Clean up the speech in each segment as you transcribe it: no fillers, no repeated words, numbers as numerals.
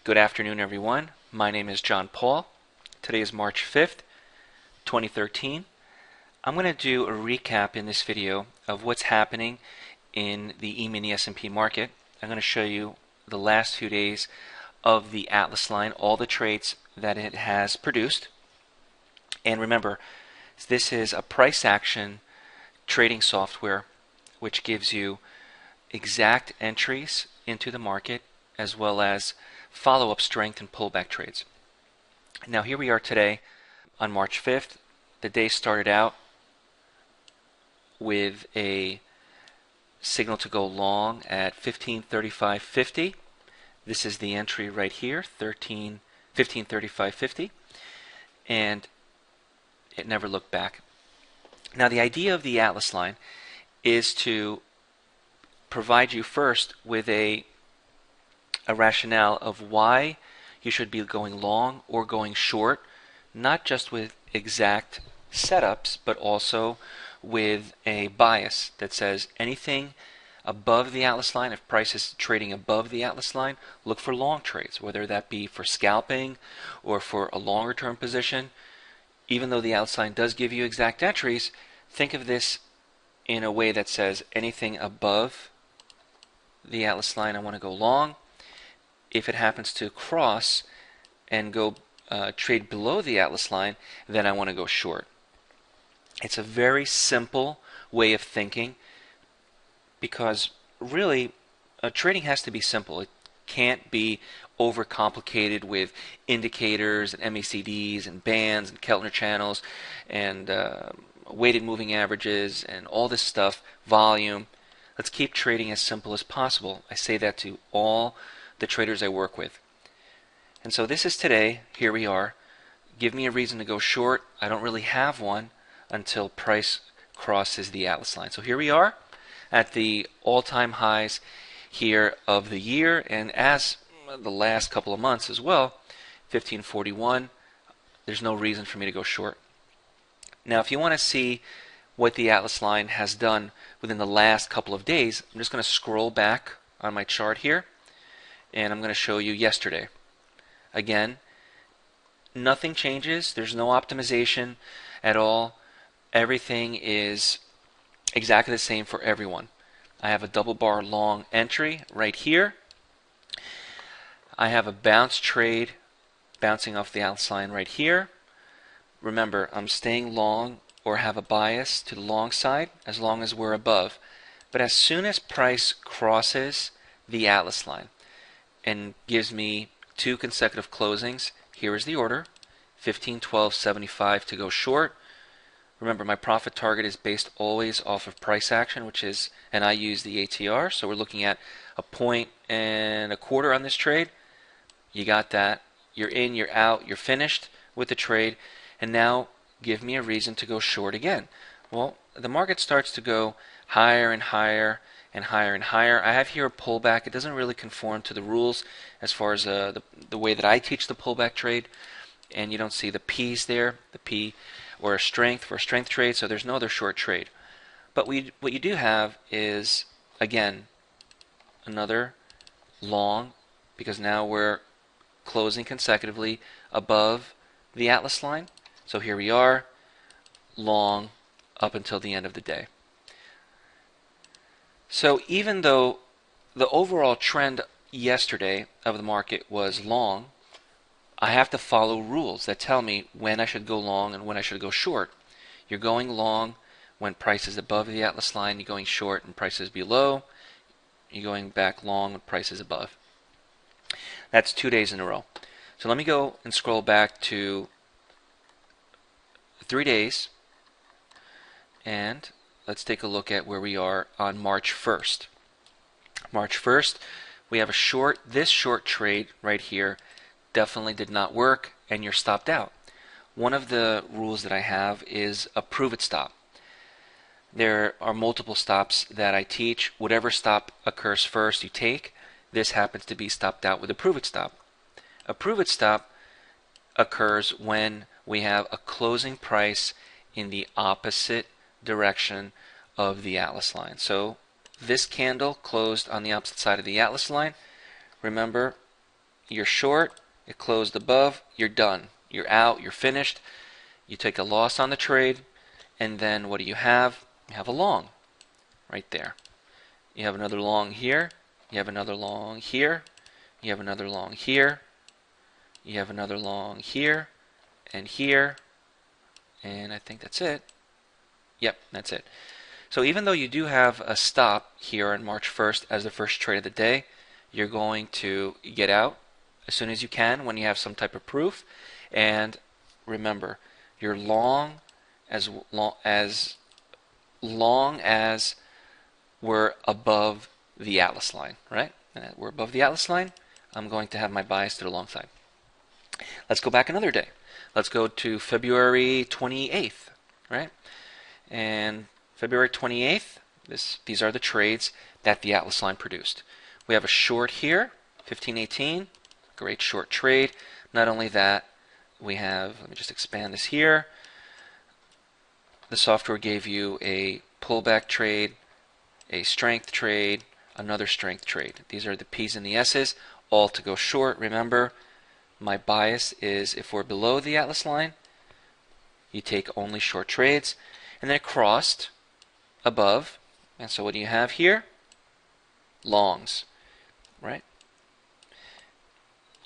Good afternoon, everyone. My name is John Paul. Today is March 5th, 2013. I'm going to do a recap in this video of what's happening in the E-mini S&P market. I'm going to show you the last few days of the Atlas line, all the trades that it has produced. And remember, this is a price action trading software which gives you exact entries into the market as well as follow-up strength and pullback trades. Now here we are today on March 5th. The day started out with a signal to go long at 1535.50. This is the entry right here, 1535.50, and it never looked back. Now the idea of the Atlas line is to provide you first with a rationale of why you should be going long or going short, not just with exact setups, but also with a bias that says anything above the Atlas line, if price is trading above the Atlas line, look for long trades, whether that be for scalping or for a longer term position. Even though the Atlas line does give you exact entries, think of this in a way that says anything above the Atlas line I want to go long. If it happens to cross and go trade below the Atlas line, then I want to go short. It's a very simple way of thinking because really trading has to be simple. It can't be overcomplicated with indicators and MACDs and bands and Keltner channels and weighted moving averages and all this stuff, volume. Let's keep trading as simple as possible. I say that to all the traders I work with. And so this is today. Here we are. Give me a reason to go short. I don't really have one until price crosses the Atlas line. So here we are at the all-time highs here of the year, and as the last couple of months as well, 1541. There's no reason for me to go short. Now if you want to see what the Atlas line has done within the last couple of days, I'm just going to scroll back on my chart here, and I'm going to show you yesterday. Again, nothing changes. There's no optimization at all. Everything is exactly the same for everyone. I have a double bar long entry right here. I have a bounce trade bouncing off the Atlas line right here. Remember, I'm staying long or have a bias to the long side as long as we're above. But as soon as price crosses the Atlas line and gives me two consecutive closings, here is the order, 1512.75 to go short. Remember, my profit target is based always off of price action, which is, and I use the ATR, so we're looking at a 1.25 on this trade. You got that. You're in, you're out, you're finished with the trade, and now give me a reason to go short again. Well, the market starts to go higher and higher and higher and higher. I have here a pullback. It doesn't really conform to the rules as far as the way that I teach the pullback trade, and you don't see the P's there, the P or a strength for a strength trade, so there's no other short trade. But what you do have is, again, another long, because now we're closing consecutively above the Atlas line. So here we are, long up until the end of the day. So even though the overall trend yesterday of the market was long, I have to follow rules that tell me when I should go long and when I should go short. You're going long when price is above the Atlas line. You're going short when price is below. You're going back long when price is above. That's 2 days in a row. So let me go and scroll back to 3 days, and let's take a look at where we are on March 1st. March 1st, we have a short. This short trade right here definitely did not work, and you're stopped out. One of the rules that I have is a prove it stop. There are multiple stops that I teach. Whatever stop occurs first, you take. This happens to be stopped out with a prove it stop. A prove it stop occurs when we have a closing price in the opposite direction of the Atlas line. So this candle closed on the opposite side of the Atlas line. Remember, you're short, it closed above, you're done. You're out, you're finished. You take a loss on the trade, and then what do you have? You have a long right there. You have another long here, you have another long here, you have another long here, you have another long here, and here, and I think that's it. Yep, that's it. So even though you do have a stop here on March 1st as the first trade of the day, you're going to get out as soon as you can when you have some type of proof. And remember, you're long as long as we're above the Atlas line, right? And we're above the Atlas line, I'm going to have my bias to the long side. Let's go back another day. Let's go to February 28th, right? And February 28th, these are the trades that the Atlas line produced. We have a short here, 1518, great short trade. Not only that, we have, let me just expand this here. The software gave you a pullback trade, a strength trade, another strength trade. These are the P's and the S's, all to go short. Remember, my bias is if we're below the Atlas line, you take only short trades. And then it crossed above. And so what do you have here? Longs, right?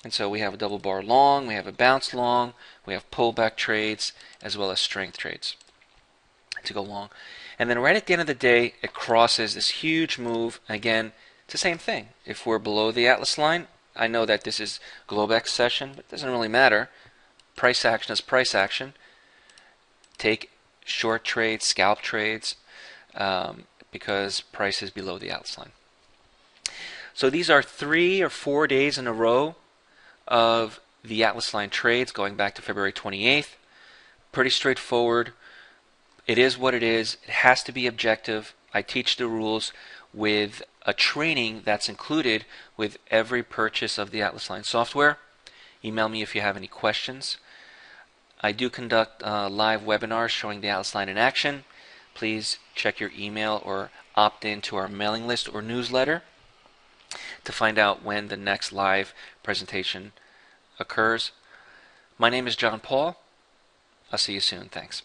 And so we have a double bar long, we have a bounce long, we have pullback trades, as well as strength trades to go long. And then right at the end of the day, it crosses this huge move. Again, it's the same thing. If we're below the Atlas line, I know that this is Globex session, but it doesn't really matter. Price action is price action. Take short trades, scalp trades, because price is below the Atlas line. So these are 3 or 4 days in a row of the Atlas line trades going back to February 28th. Pretty straightforward. It is what it is. It has to be objective. I teach the rules with a training that's included with every purchase of the Atlas line software. Email me if you have any questions. I do conduct live webinars showing the Atlas line in action. Please check your email or opt in to our mailing list or newsletter to find out when the next live presentation occurs. My name is John Paul. I'll see you soon. Thanks.